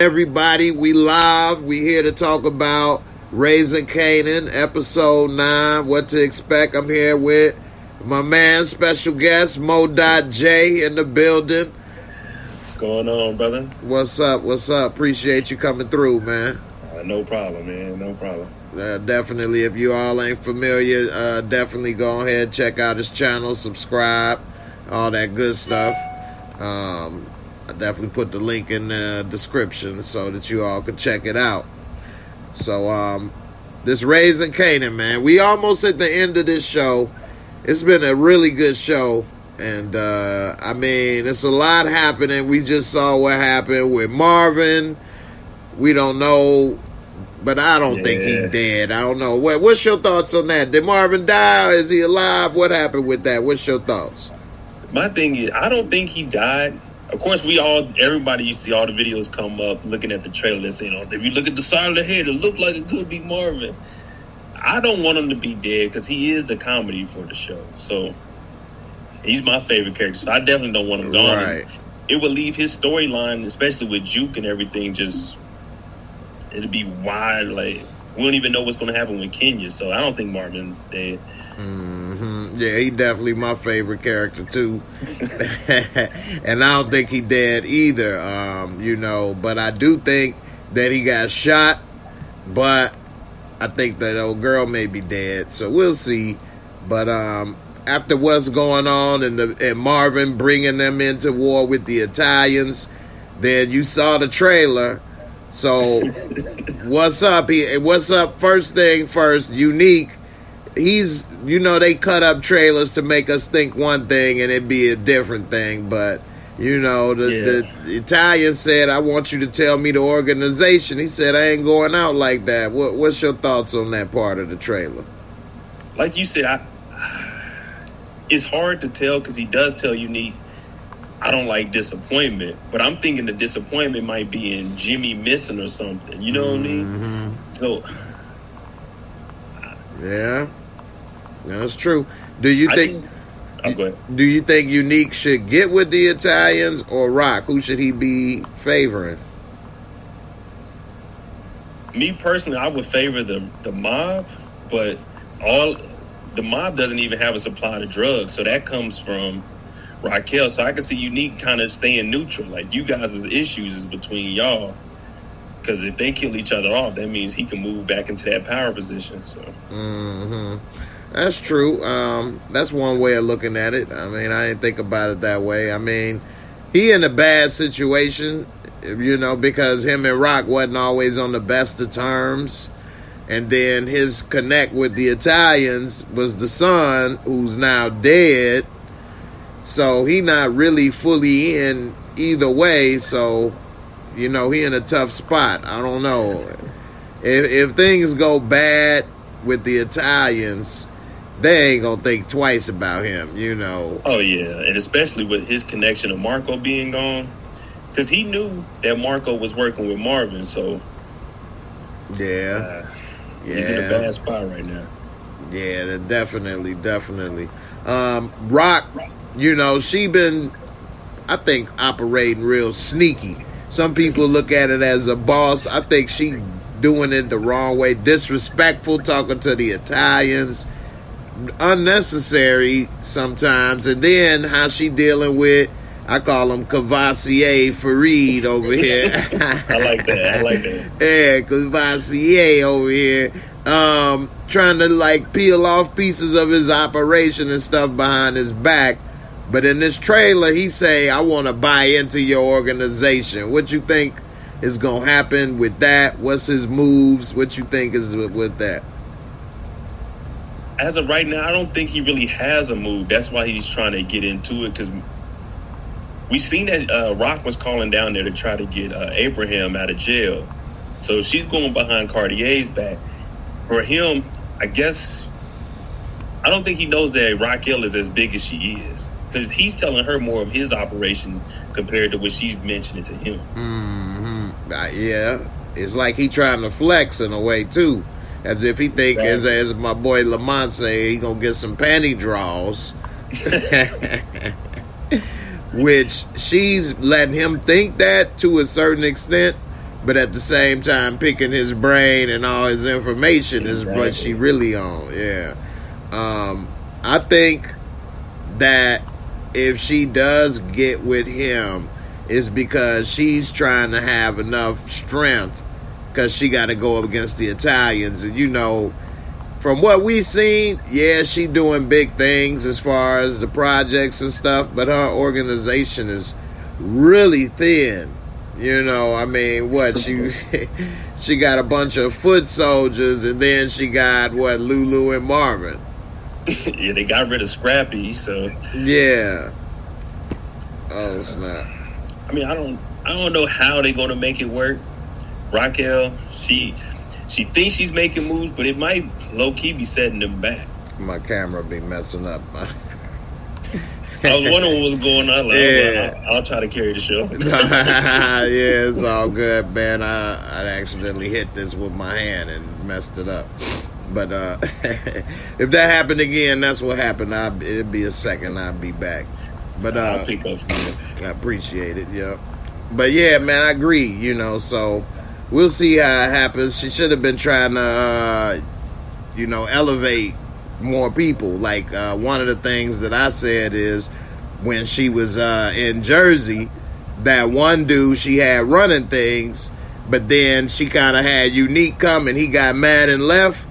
Everybody, we live. We here to talk about Raising Kanan, episode 9, what to expect. I'm here with my man, special guest, Mo.J in the building. What's going on, brother? What's up? Appreciate you coming through, man. No problem, man. No problem. Definitely, if you all ain't familiar, definitely go ahead, check out his channel, subscribe, all that good stuff. I definitely put the link in the description so that you all can check it out. So, this Raising Kanan, man, we almost at the end of this show. It's been a really good show, and I mean, it's a lot happening. We just saw what happened with Marvin. We don't know, but I don't think he's dead. I don't know. What's your thoughts on that? Did Marvin die? Is he alive? What happened with that? What's your thoughts? My thing is, I don't think he died. Of course, everybody, you see all the videos come up looking at the trailer saying, oh, if you look at the side of the head, it looked like it could be Marvin. I don't want him to be dead because he is the comedy for the show. So he's my favorite character. So I definitely don't want him gone. Right. It would leave his storyline, especially with Juke and everything, it'd be wide. Like, we don't even know what's going to happen with Kenya. So I don't think Marvin's dead. Mm-hmm. Yeah, he definitely my favorite character too. And I don't think he dead either, but I do think that he got shot, but I think that old girl may be dead, so we'll see. But after what's going on and Marvin bringing them into war with the Italians, then you saw the trailer. So what's up? What's up? First thing first, Unique. He's, they cut up trailers to make us think one thing and it'd be a different thing. But, the Italian said, I want you to tell me the organization. He said, I ain't going out like that. What's your thoughts on that part of the trailer? Like you said, it's hard to tell because he does tell Unique, I don't like disappointment. But I'm thinking the disappointment might be in Jimmy missing or something. You know what I mean? So... yeah, that's true. Do you think Unique should get with the Italians or Rock? Who should he be favoring? Me personally, I would favor the mob, but the mob doesn't even have a supply of drugs, so that comes from Raquel. So I can see Unique kind of staying neutral. Like, you guys' issues is between y'all. Because if they kill each other off, that means he can move back into that power position. So, that's true. That's one way of looking at it. I mean, I didn't think about it that way. I mean, he in a bad situation, because him and Rock wasn't always on the best of terms. And then his connect with the Italians was the son, who's now dead. So he not really fully in either way. So... he in a tough spot. I don't know. If things go bad with the Italians, they ain't gonna think twice about him, Oh, yeah. And especially with his connection to Marco being gone. Because he knew that Marco was working with Marvin, so... Yeah. He's in a bad spot right now. Yeah, definitely. Rock, she been, I think, operating real sneaky. Some people look at it as a boss. I think she doing it the wrong way. Disrespectful, talking to the Italians. Unnecessary sometimes. And then how she dealing with, I call him Cavassier Farid over here. I like that. Yeah, Cavassier over here. Trying to peel off pieces of his operation and stuff behind his back. But in this trailer, he say, I want to buy into your organization. What you think is going to happen with that? What's his moves? What you think is with that? As of right now, I don't think he really has a move. That's why he's trying to get into it, because we seen that Rock was calling down there to try to get Abraham out of jail. So she's going behind Cartier's back. For him, I guess, I don't think he knows that Raquel is as big as she is. Because he's telling her more of his operation compared to what she's mentioning to him. Yeah. It's like he trying to flex in a way, too. As if he think, as my boy Lamont say, he going to get some panty draws. which she's letting him think that to a certain extent. but at the same time picking his brain and all his information is what she really on. Yeah. I think that if she does get with him, it's because she's trying to have enough strength, because she got to go up against the Italians. And, you know, from what we've seen, yeah, she doing big things as far as the projects and stuff, but her organization is really thin. You know, I mean, what, she got a bunch of foot soldiers, and then she got, what, Lulu and Marvin. Yeah, they got rid of Scrappy, so. Yeah. Oh, snap. I mean, I don't know how they're gonna make it work. Raquel, she thinks she's making moves, but it might low key be setting them back. My camera be messing up. I was wondering what was going on. Like, yeah. I'll try to carry the show. Yeah, it's all good, man. I accidentally hit this with my hand and messed it up. But if that happened again, that's what happened. It'd be a second. I'll be back. But I'll pick up from you. I appreciate it. Yeah. But yeah, man, I agree. You know, so we'll see how it happens. She should have been trying to, you know, elevate more people. Like one of the things that I said is when she was in Jersey, that one dude she had running things, but then she kind of had Unique come and he got mad and left.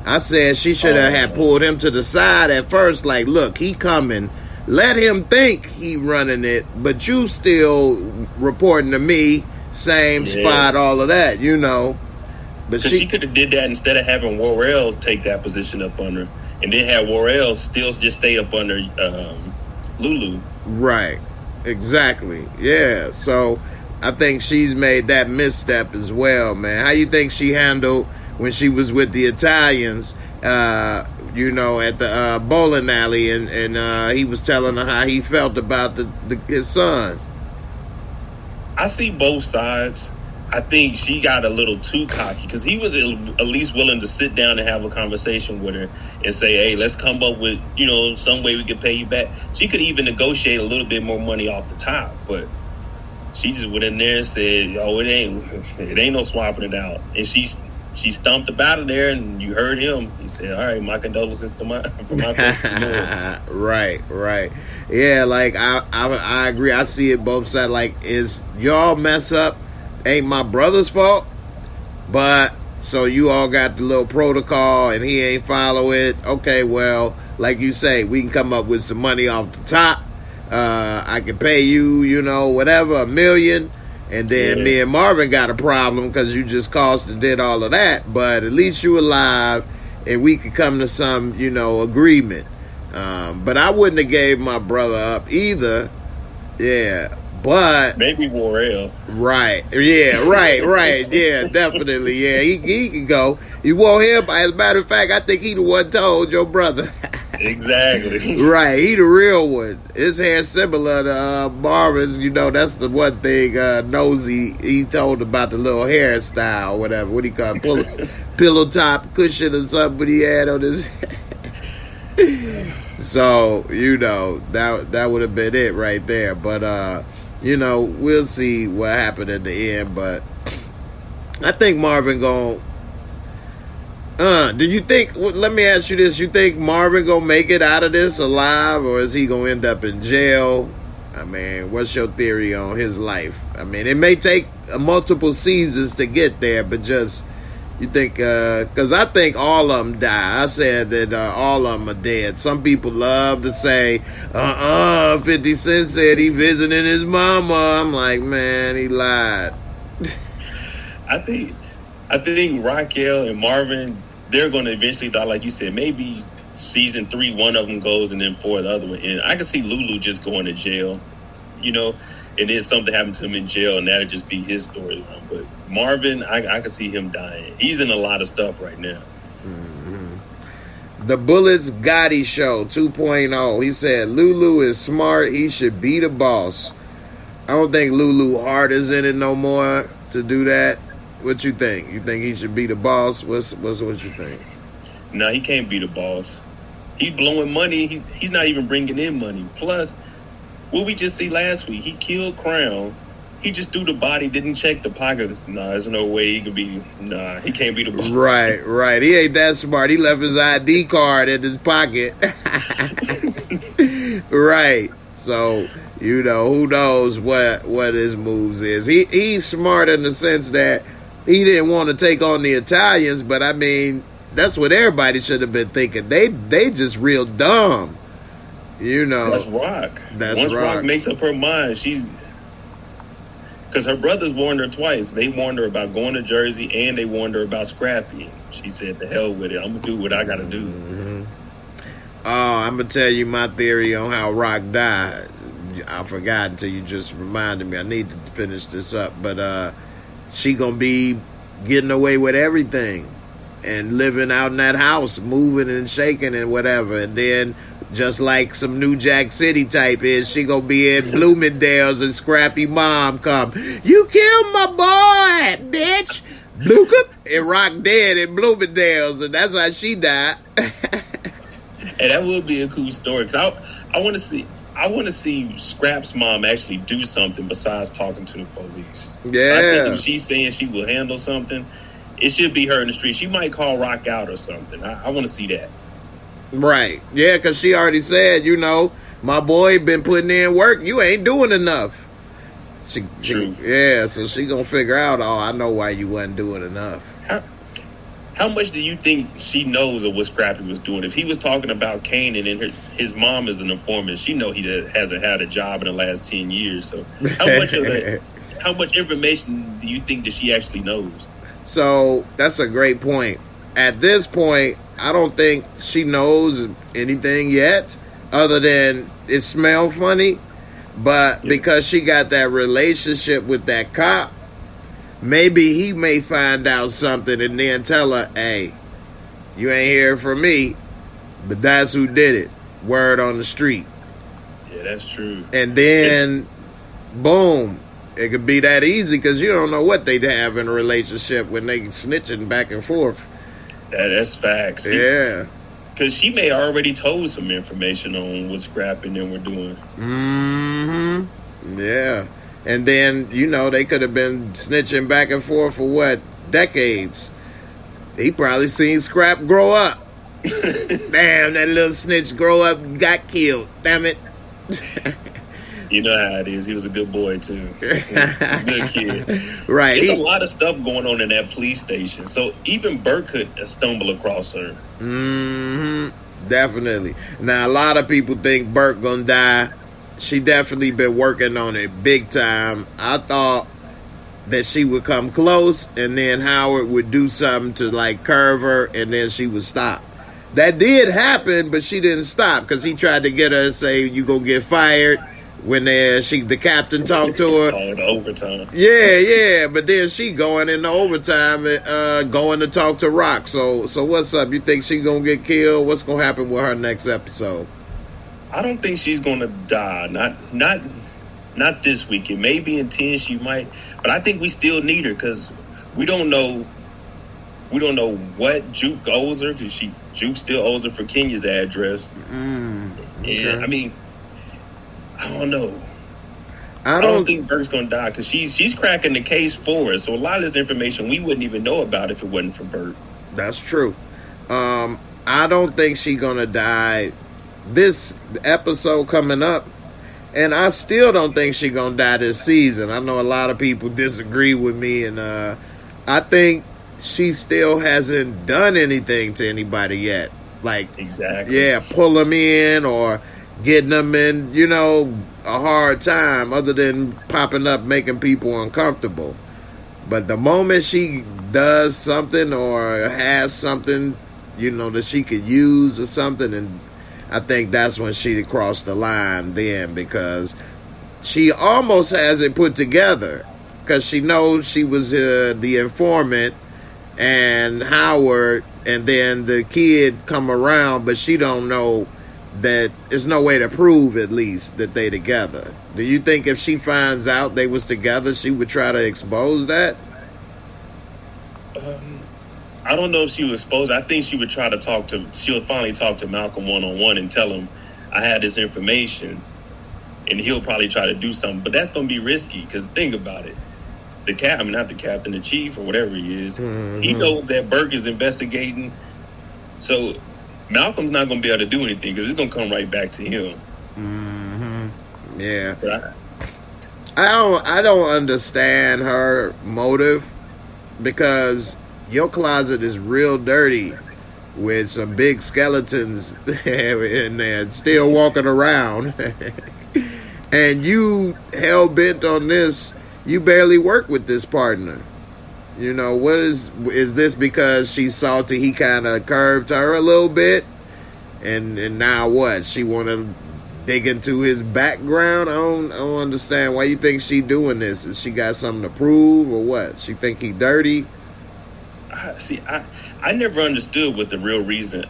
I said she should have had pulled him to the side at first, like, look, he coming. Let him think he running it, but you still reporting to me, same spot, all of that, you know. But she could have did that instead of having Worrell take that position up under, and then have Worrell still just stay up under Lulu. Right. Exactly. Yeah. So I think she's made that misstep as well, man. How you think she handled when she was with the Italians, you know, at the bowling alley, and he was telling her how he felt about his son? I see both sides. I think she got a little too cocky, because he was at least willing to sit down and have a conversation with her and say, hey, let's come up with, you know, some way we can pay you back. She could even negotiate a little bit more money off the top, but she just went in there and said, oh, it ain't no swapping it out. And she stomped up out of there, and you heard him. He said, all right, my condolences to my Right. Yeah, like, I agree. I see it both sides. Like, is y'all mess up ain't my brother's fault, but so you all got the little protocol and he ain't follow it. Okay, well, like you say, we can come up with some money off the top. I can pay you, you know, whatever, $1 million. And then me and Marvin got a problem because you just cost and did all of that. But at least you alive, and we could come to some, you know, agreement. But I wouldn't have gave my brother up either. Yeah, but maybe Worrell. Right. Yeah. Right. Yeah. Definitely. Yeah. He can go. You want him? As a matter of fact, I think he the one told your brother. Exactly. Right, he the real one. His hair similar to Marvin's. You know, that's the one thing Nosy, he told about the little hairstyle, whatever. What he call it? Pillow top cushion or something he had on his So, you know, that would have been it right there. But, you know, we'll see what happened at the end. But I think Marvin gonna... do you think, let me ask you this, you think Marvin gonna make it out of this alive, or is he gonna end up in jail? I mean, what's your theory on his life? I mean, it may take multiple seasons to get there, but just, you think, because I think all of them die. I said that all of them are dead. Some people love to say, 50 Cent said he visiting his mama. I'm like, man, he lied. I think Raquel and Marvin, they're going to eventually die, like you said, maybe season 3, one of them goes, and then 4, the other one. And I can see Lulu just going to jail, you know, and then something happened to him in jail, and that'll just be his storyline. But Marvin, I can see him dying. He's in a lot of stuff right now. Mm-hmm. The Bullets Gotti Show 2.0. He said, Lulu is smart. He should be the boss. I don't think Lulu Hart is in it no more to do that. What you think? You think he should be the boss? What you think? No, he can't be the boss. He's blowing money. He's not even bringing in money. Plus, what we just see last week, he killed Crown, he just threw the body, didn't check the pocket. Nah, there's no way he could be. Nah, he can't be the boss. Right. He ain't that smart. He left his ID card in his pocket. Right. So, you know, who knows what his moves is. He's smart in the sense that he didn't want to take on the Italians, but I mean, that's what everybody should have been thinking. They just real dumb. You know. That's Rock. Once Rock. Rock makes up her mind, because her brothers warned her twice. They warned her about going to Jersey, and they warned her about Scrappy. She said, "The hell with it. I'm gonna do what I gotta do." Mm-hmm. Oh, I'm gonna tell you my theory on how Rock died. I forgot until you just reminded me. I need to finish this up, but she gonna be getting away with everything and living out in that house, moving and shaking and whatever, and then. Just like some New Jack City type is, she gonna be in Bloomingdale's and Scrappy mom come, "You killed my boy, bitch!" Bloop, and Rock dead in Bloomingdale's, and that's how she died. And that would be a cool story. Cause I want to see Scrap's mom actually do something besides talking to the police. Yeah, I think if she's saying she will handle something, it should be her in the street. She might call Rock out or something. I want to see that. Right. Yeah, because she already said, you know, my boy been putting in work. You ain't doing enough. True. Yeah, so she gonna figure out, oh, I know why you wasn't doing enough. How much do you think she knows of what Scrappy was doing? If he was talking about Kanan and his mom is an informant, she know he hasn't had a job in the last 10 years. So how much information do you think that she actually knows? So that's a great point. At this point, I don't think she knows anything yet other than it smells funny. But because she got that relationship with that cop, maybe he may find out something and then tell her, "Hey, you ain't hear from me, but that's who did it. Word on the street." Yeah, that's true. And then, boom, it could be that easy because you don't know what they have in a relationship when they snitching back and forth. That's facts. Yeah. Because she may already told some information on what Scrap and them were doing. Mm-hmm. Yeah. And then, you know, they could have been snitching back and forth for what? Decades. He probably seen Scrap grow up. Damn, that little snitch grow up and got killed. Damn it. You know how it is. He was a good boy, too. Good kid. Right. There's a lot of stuff going on in that police station. So even Bert could stumble across her. Mm-hmm. Definitely. Now, a lot of people think Bert gonna die. She definitely been working on it big time. I thought that she would come close and then Howard would do something to like curve her and then she would stop. That did happen, but she didn't stop because he tried to get her to say, "You gonna get fired." When the captain talked to her. Oh, the overtime. Yeah, but then she going into overtime and going to talk to Rock. So what's up? You think she gonna get killed? What's gonna happen with her next episode? I don't think she's gonna die. Not this weekend. Maybe in 10 she might. But I think we still need her because we don't know what Juke owes her because Juke still owes her for Kenya's address. Okay. Yeah, I mean, I don't know. I don't think Bert's gonna die because she's cracking the case for us. So a lot of this information we wouldn't even know about if it wasn't for Bert. That's true. I don't think she's gonna die this episode coming up, and I still don't think she's gonna die this season. I know a lot of people disagree with me, and I think she still hasn't done anything to anybody yet. Like, exactly. Yeah, pull them in or getting them in, you know, a hard time other than popping up making people uncomfortable. But the moment she does something or has something, you know, that she could use or something, and I think that's when she crossed the line then, because she almost has it put together because she knows she was the informant and Howard and then the kid come around, but she don't know that there's no way to prove at least that they together. Do you think if she finds out they was together, she would try to expose that? I don't know if she would expose. I think she would try to she'll finally talk to Malcolm one-on-one and tell him, I had this information and he'll probably try to do something. But that's going to be risky because think about it. Not the captain, the chief or whatever he is, he knows that Burke is investigating. So Malcolm's not going to be able to do anything because it's going to come right back to him. Yeah. But I don't understand her motive, because your closet is real dirty with some big skeletons in there still walking around. And you hell-bent on this. You barely work with this partner. You know, what is this because she's salty he kind of curved her a little bit? And now what? She want to dig into his background? I don't understand. Why you think she doing this? Is she got something to prove or what? She think he dirty? I never understood what the real reason.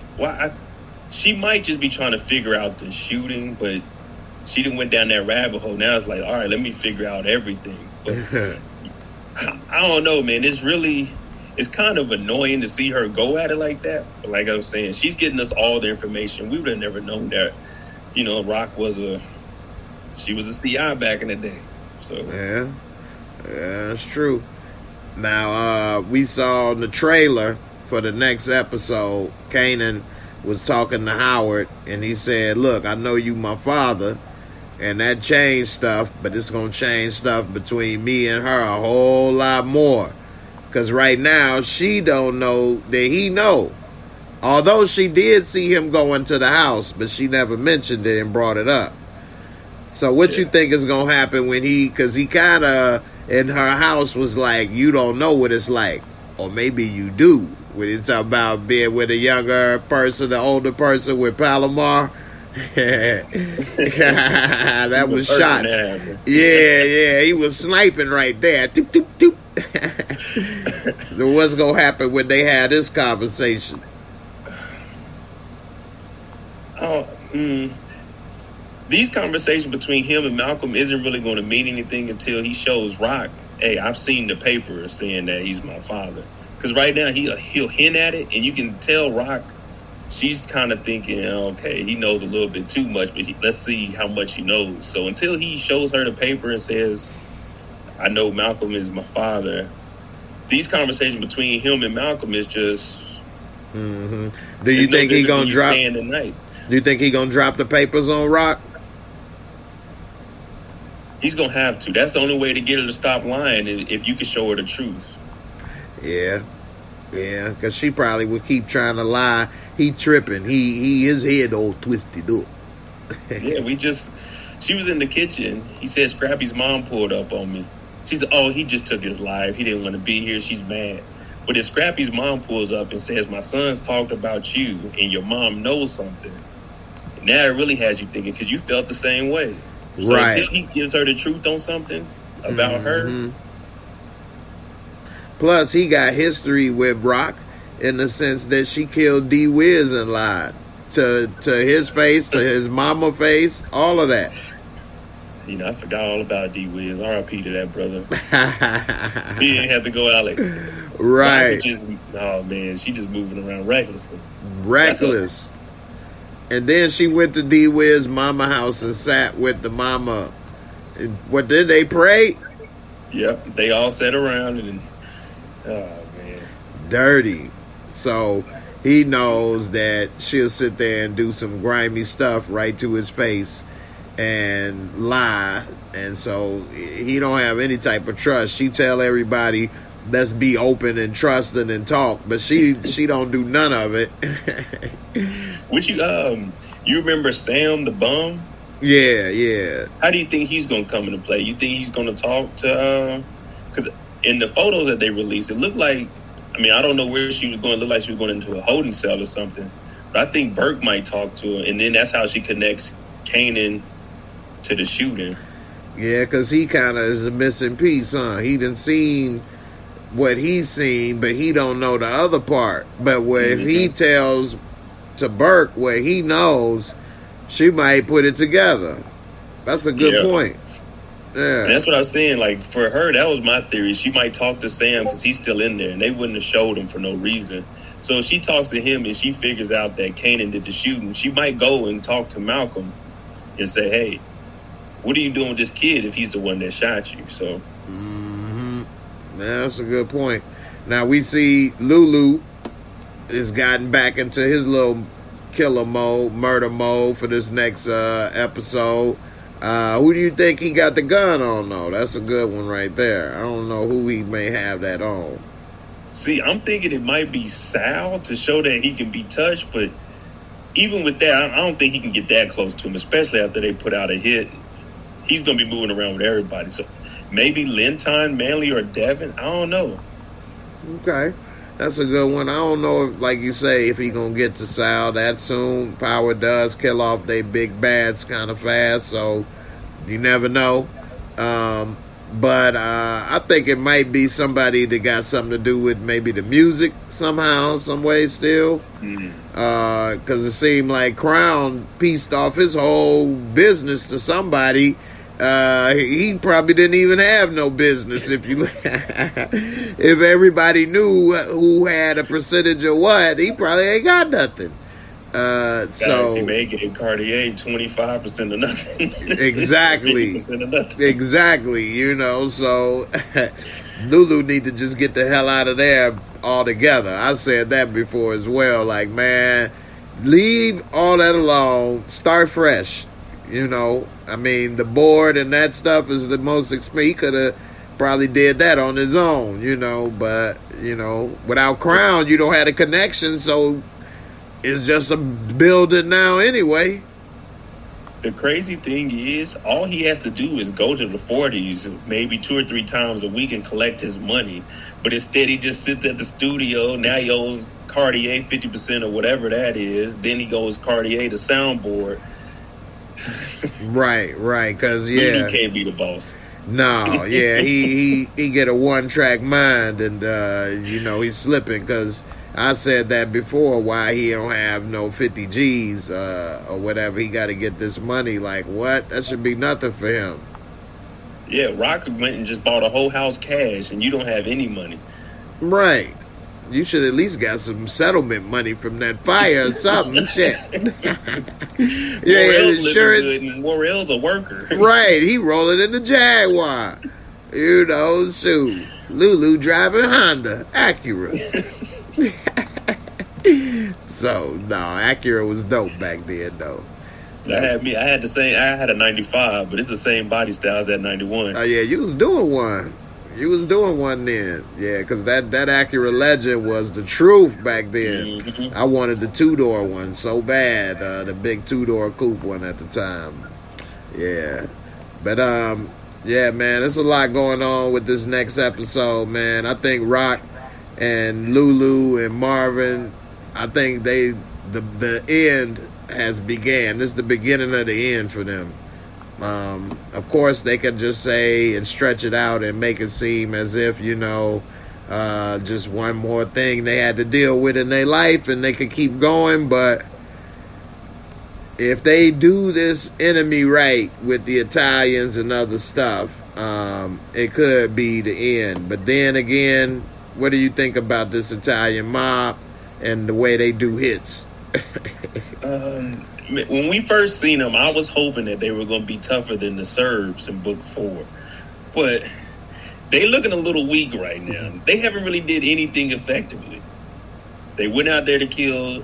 She might just be trying to figure out the shooting, but she didn't went down that rabbit hole. Now it's like, all right, let me figure out everything. But I don't know, man. It's kind of annoying to see her go at it like that. But like I was saying, she's getting us all the information. We would have never known that, Rock was a CI back in the day. So yeah, that's true. Now, we saw the trailer for the next episode. Kanan was talking to Howard, and he said, look, I know you my father, and that changed stuff, but it's going to change stuff between me and her a whole lot more. Because right now, she don't know that he know. Although she did see him go into the house, but she never mentioned it and brought it up. So what you think is going to happen when because he kind of, in her house, was like, you don't know what it's like. Or maybe you do. When it's about being with a younger person, the older person with Palomar. That was shots. Yeah, he was sniping right there. Doop, doop, doop. So what's going to happen when they had this conversation? These conversations between him and Malcolm isn't really going to mean anything until he shows Rock, hey, I've seen the paper saying that he's my father. Because right now he'll hint at it, and you can tell Rock, she's kind of thinking, okay, he knows a little bit too much, but let's see how much he knows. So until he shows her the paper and says, I know Malcolm is my father, these conversations between him and Malcolm is just... Do you think he gonna drop? Do you think he gonna drop the papers on Rock? He's gonna have to. That's the only way to get her to stop lying, if you can show her the truth. Yeah, because she probably would keep trying to lie. He tripping. His head all twisted up. Yeah, she was in the kitchen. He said Scrappy's mom pulled up on me. She said, oh, he just took his life. He didn't want to be here. She's mad. But if Scrappy's mom pulls up and says, my son's talked about you and your mom knows something, now it really has you thinking, because you felt the same way. So until he gives her the truth on something about her. Plus, he got history with Rock in the sense that she killed D Wiz and lied to his face, to his mama face, all of that. I forgot all about D Wiz. R.I.P. to that brother. He didn't have to go out like right. Oh man, she just moving around recklessly. Reckless. And then she went to D Wiz's mama house and sat with the mama. What did they pray? Yep, they all sat around and oh man, dirty. So he knows that she'll sit there and do some grimy stuff right to his face and lie, and so he don't have any type of trust. She tell everybody, let's be open and trusting and talk, but she don't do none of it. Would you remember Sam the bum? Yeah. How do you think he's gonna come into play? You think he's gonna talk to because in the photos that they released, it looked like, I don't know where she was going. It looked like she was going into a holding cell or something, but I think Burke might talk to her, and then that's how she connects Kanan to the shooting. Yeah, because he kind of is a missing piece, huh? He done seen what he's seen, but he don't know the other part. But if he tells to Burke what he knows, she might put it together. That's a good point. Yeah. And that's what I was saying. Like, for her, that was my theory. She might talk to Sam because he's still in there, and they wouldn't have showed him for no reason. So if she talks to him and she figures out that Kanan did the shooting, she might go and talk to Malcolm and say, hey, what are you doing with this kid if he's the one that shot you? So, yeah, that's a good point. Now we see Lulu has gotten back into his little killer mode, murder mode for this next episode. Who do you think he got the gun on, though? That's a good one right there. I don't know who he may have that on. See, I'm thinking it might be Sal to show that he can be touched, but even with that, I don't think he can get that close to him, especially after they put out a hit. He's going to be moving around with everybody. So maybe Linton, Manley, or Devin. I don't know. Okay. That's a good one. I don't know if, like you say, if he going to get to Sal that soon. Power does kill off they big bads kind of fast, so you never know. But I think it might be somebody that got something to do with maybe the music somehow, some way still. Because it seemed like Crown pieced off his whole business to somebody. He probably didn't even have no business if everybody knew who had a percentage of what. He probably ain't got nothing. So he may get Cartier 25% of nothing. Exactly. 50% of nothing. Exactly. You know, so Lulu need to just get the hell out of there altogether. I said that before as well. Like, man, leave all that alone. Start fresh. You know, I mean, the board and that stuff is the most expensive. He could have probably did that on his own, you know, but, you know, without Crown, you don't have a connection, so it's just a building now anyway. The crazy thing is, all he has to do is go to the 40s maybe 2 or 3 times a week and collect his money. But instead, he just sits at the studio. Now he owes Cartier 50% or whatever that is. Then he goes Cartier the soundboard. Right, because Lulu can't be the boss. No, yeah, he get a one-track mind, and you know, he's slipping, because I said that before, why he don't have no 50 G's or whatever. He got to get this money. Like, what? That should be nothing for him. Yeah, Rock went and just bought a whole house cash, and you don't have any money. Right. You should at least got some settlement money from that fire or something. Shit. Yeah, insurance. Morel's a worker. Right. He rolling in the Jaguar. You know, shoot. Lulu driving Honda Acura. So, no, Acura was dope back then, though. I had a 95, but it's the same body style as that 91. Oh, yeah, you was doing one. You was doing one then. Yeah, because that Acura Legend was the truth back then. Mm-hmm. I wanted the 2-door one so bad. The big 2-door coupe one at the time. Yeah. But, yeah, man, there's a lot going on with this next episode, man. I think Rock and Lulu and Marvin, I think the end has began. This is the beginning of the end for them. Of course, they could just say and stretch it out and make it seem as if, you know, just one more thing they had to deal with in their life and they could keep going. But if they do this enemy right with the Italians and other stuff, it could be the end. But then again, what do you think about this Italian mob and the way they do hits? When we first seen them, I was hoping that they were going to be tougher than the Serbs in Book 4. But they looking a little weak right now. They haven't really did anything effectively. They went out there to kill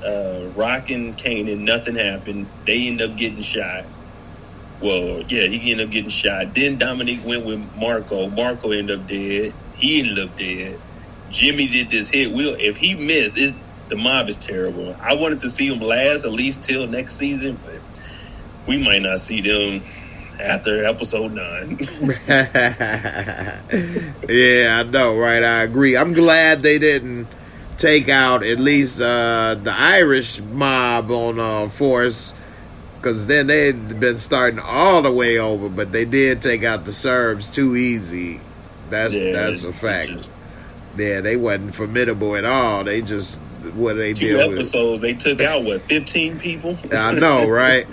Rock and Kanan. Nothing happened. They end up getting shot. Well, yeah, he ended up getting shot. Then Dominic went with Marco. Marco ended up dead. He ended up dead. Jimmy did this hit. If he missed, the mob is terrible. I wanted to see them last at least till next season, but we might not see them after episode 9. Yeah, I know, right? I agree. I'm glad they didn't take out at least the Irish mob on Force, because then they'd been starting all the way over, but they did take out the Serbs too easy. That's a fact. Yeah, they wasn't formidable at all. They just... what they did. 2 episodes, they took out 15 people. I know, right?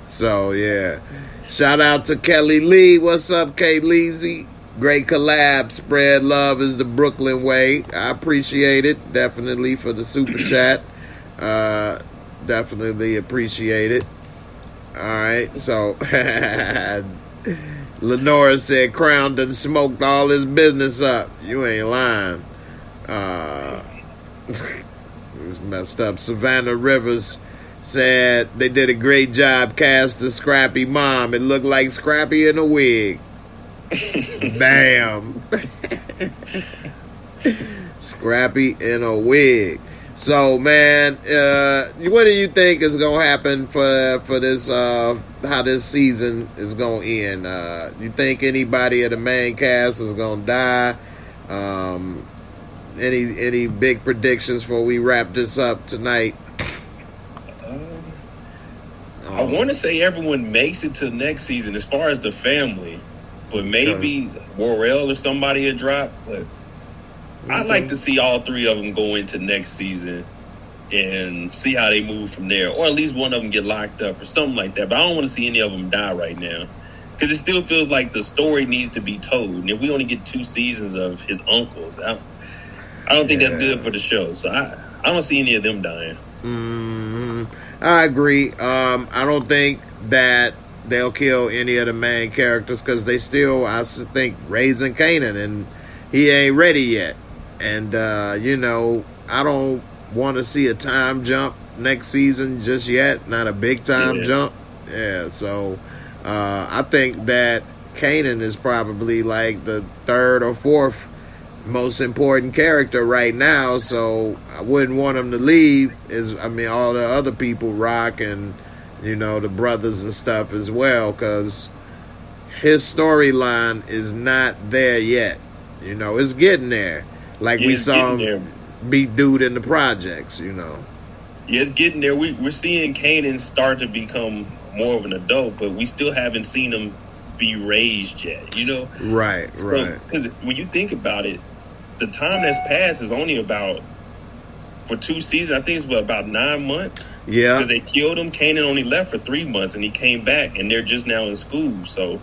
So yeah, shout out to Kelly Lee. What's up, K Leezy? Great collab. Spread love is the Brooklyn way. I appreciate it. Definitely for the super chat. Definitely appreciate it. All right, so Lenora said Crown done smoked all his business up. You ain't lying. It's messed up. Savannah Rivers said they did a great job casting Scrappy mom. It looked like Scrappy in a wig. Damn. Scrappy in a wig. So, man, what do you think is gonna happen for this? How this season is gonna end? You think anybody of the main cast is gonna die? Any big predictions before we wrap this up tonight? I want to say everyone makes it to next season as far as the family, but maybe Morrell or somebody will drop. But I'd like to see all three of them go into next season and see how they move from there, or at least one of them get locked up or something like that. But I don't want to see any of them die right now, because it still feels like the story needs to be told. And if we only get 2 seasons of his uncles, I don't think that's good for the show. So I don't see any of them dying. I agree. I don't think that they'll kill any of the main characters, because they still, I think, raising Kanan, and he ain't ready yet. And, I don't want to see a time jump next season just yet. Not a big time jump. Yeah, so I think that Kanan is probably like the 3rd or 4th most important character right now, so I wouldn't want him to leave. All the other people, Rock and the brothers and stuff as well, because his storyline is not there yet. It's getting there. Like we saw him beat dude in the projects. Yeah, it's getting there. We're seeing Kanan start to become more of an adult, but we still haven't seen him be raised yet. Right. Because when you think about it, the time that's passed is only about, for 2 seasons, I think it's about 9 months. Yeah. Because they killed him. Kanan only left for 3 months, and he came back, and they're just now in school. So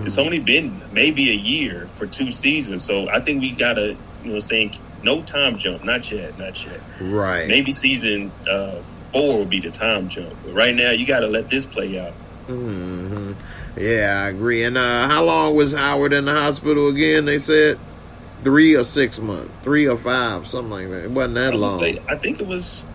it's only been maybe a year for 2 seasons. So I think we got to, saying no time jump. Not yet. Right. Maybe season 4 will be the time jump. But right now, you got to let this play out. Mm-hmm. Yeah, I agree. And how long was Howard in the hospital again, they said? 3 or 6 months, 3 or 5, something like that. It wasn't that long. I think it was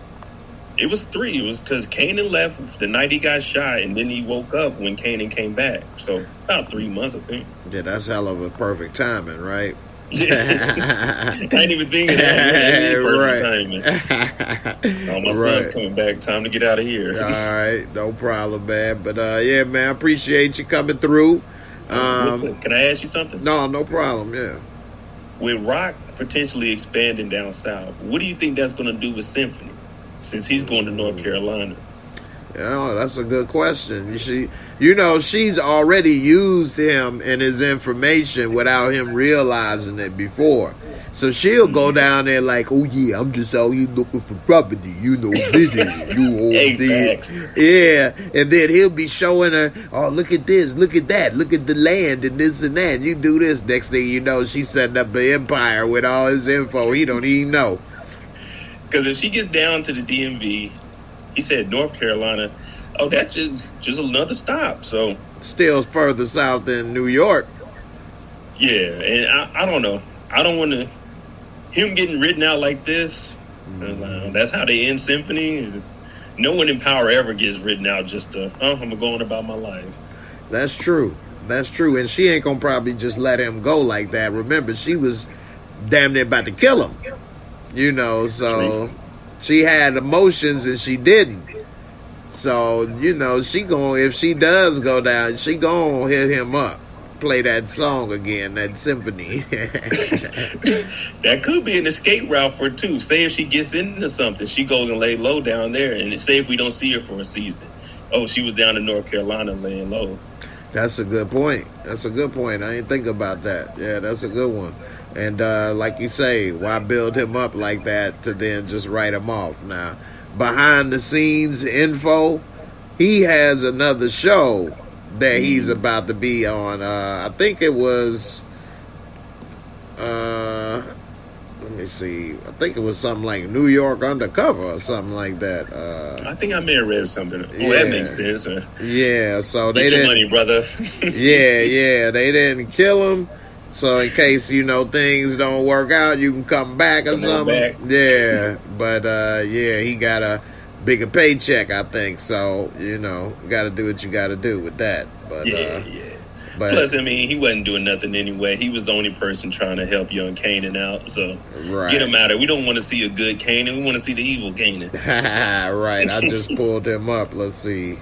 3. It was because Kanan left the night he got shot, and then he woke up when Kanan came back. So about 3 months, I think. Yeah, that's hell of a perfect timing, right? I didn't even think of that. Perfect timing. My son's coming back. Time to get out of here. All right, no problem, man. But yeah, man, I appreciate you coming through. Can I ask you something? No problem. Yeah. With Rock potentially expanding down south, what do you think that's going to do with Symphony, since he's going to North Carolina? Yeah, that's a good question. She's already used him and his information without him realizing it before. So she'll go down there like, oh yeah, I'm just out here looking for property, business, yeah. And then he'll be showing her, oh, look at this, look at that, look at the land and this and that. You do this. Next thing you know, she's setting up the empire with all his info. He don't even know. Because if she gets down to the DMV, he said North Carolina, oh, that's just another stop. So still further south than New York. Yeah, and I don't know. I don't want to. Him getting written out like this, that's how they end Symphony. No one in power ever gets written out just to, I'm going about my life. That's true. And she ain't going to probably just let him go like that. Remember, she was damn near about to kill him. So she had emotions and she didn't. So, if she does go down, she going to hit him up. Play that song again, that symphony. That could be an escape route for her too. Say if she gets into something, she goes and lay low down there, and say if we don't see her for a season, oh, she was down in North Carolina laying low. That's a good point. I didn't think about that. Yeah, that's a good one. And like you say, why build him up like that to then just write him off? Now, behind the scenes info, he has another show that he's about to be on. I think it was let me see. I think it was something like New York Undercover or something like that. I think I may have read something. Oh, Yeah. that makes sense. Yeah, so they Get your didn't. money, brother. Yeah, they didn't kill him. So in case things don't work out, you can come back or Come on something. back. Yeah, but yeah, he got a bigger paycheck, I think. So got to do what you got to do with that. But yeah. But plus, I mean, he wasn't doing nothing anyway. He was the only person trying to help young Kanan out. So right. Get him out of it. We don't want to see a good Kanan. We want to see the evil Kanan. Right. I just pulled him up. Let's see.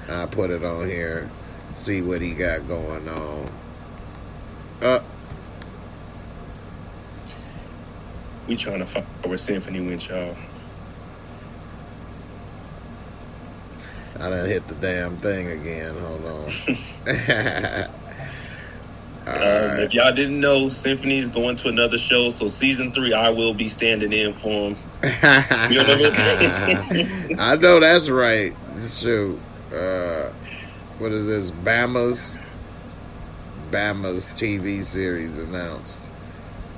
I put it on here. See what he got going on. We trying to find where Symphony went, y'all. I done hit the damn thing again. Hold on. Right. If y'all didn't know, Symphony is going to another show, so season 3, I will be standing in for him. I know that's right. Shoot. What is this? Bama's TV series announced.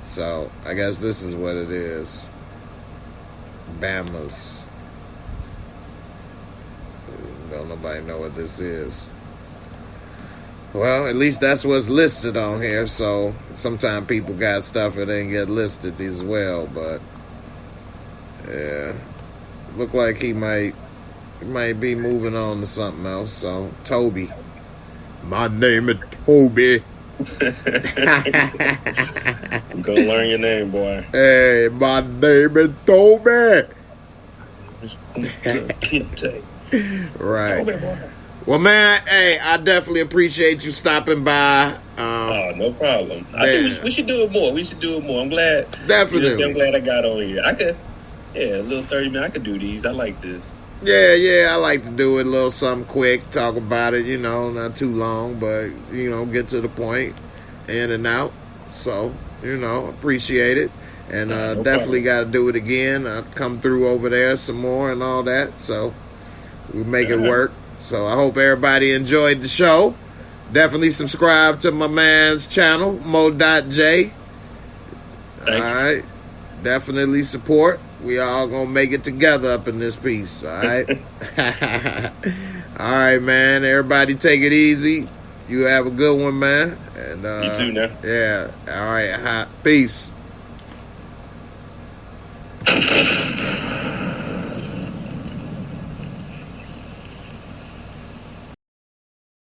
So I guess this is what it is. Bama's. Don't nobody know what this is. Well, at least that's what's listed on here. So sometimes people got stuff that didn't get listed as well. But yeah, look like he might be moving on to something else. So Toby, my name is Toby. I'm gonna learn your name, boy. Hey, my name is Toby. Right. Toby, boy. Well, man, hey, I definitely appreciate you stopping by. No problem. I think we should do it more. I'm glad. Definitely. I'm glad I got on here. A little 30 minutes. I could do these. I like this. Yeah, I like to do it a little something quick, talk about it, not too long, but, get to the point, in and out. So, appreciate it. And definitely got to do it again. I'll come through over there some more and all that. So, we'll make it work. So, I hope everybody enjoyed the show. Definitely subscribe to my man's channel, Mo.J. All right. Definitely support. We all gonna make it together up in this piece, all right? All right, man. Everybody take it easy. You have a good one, man. And you too, now. Yeah. All right. Peace.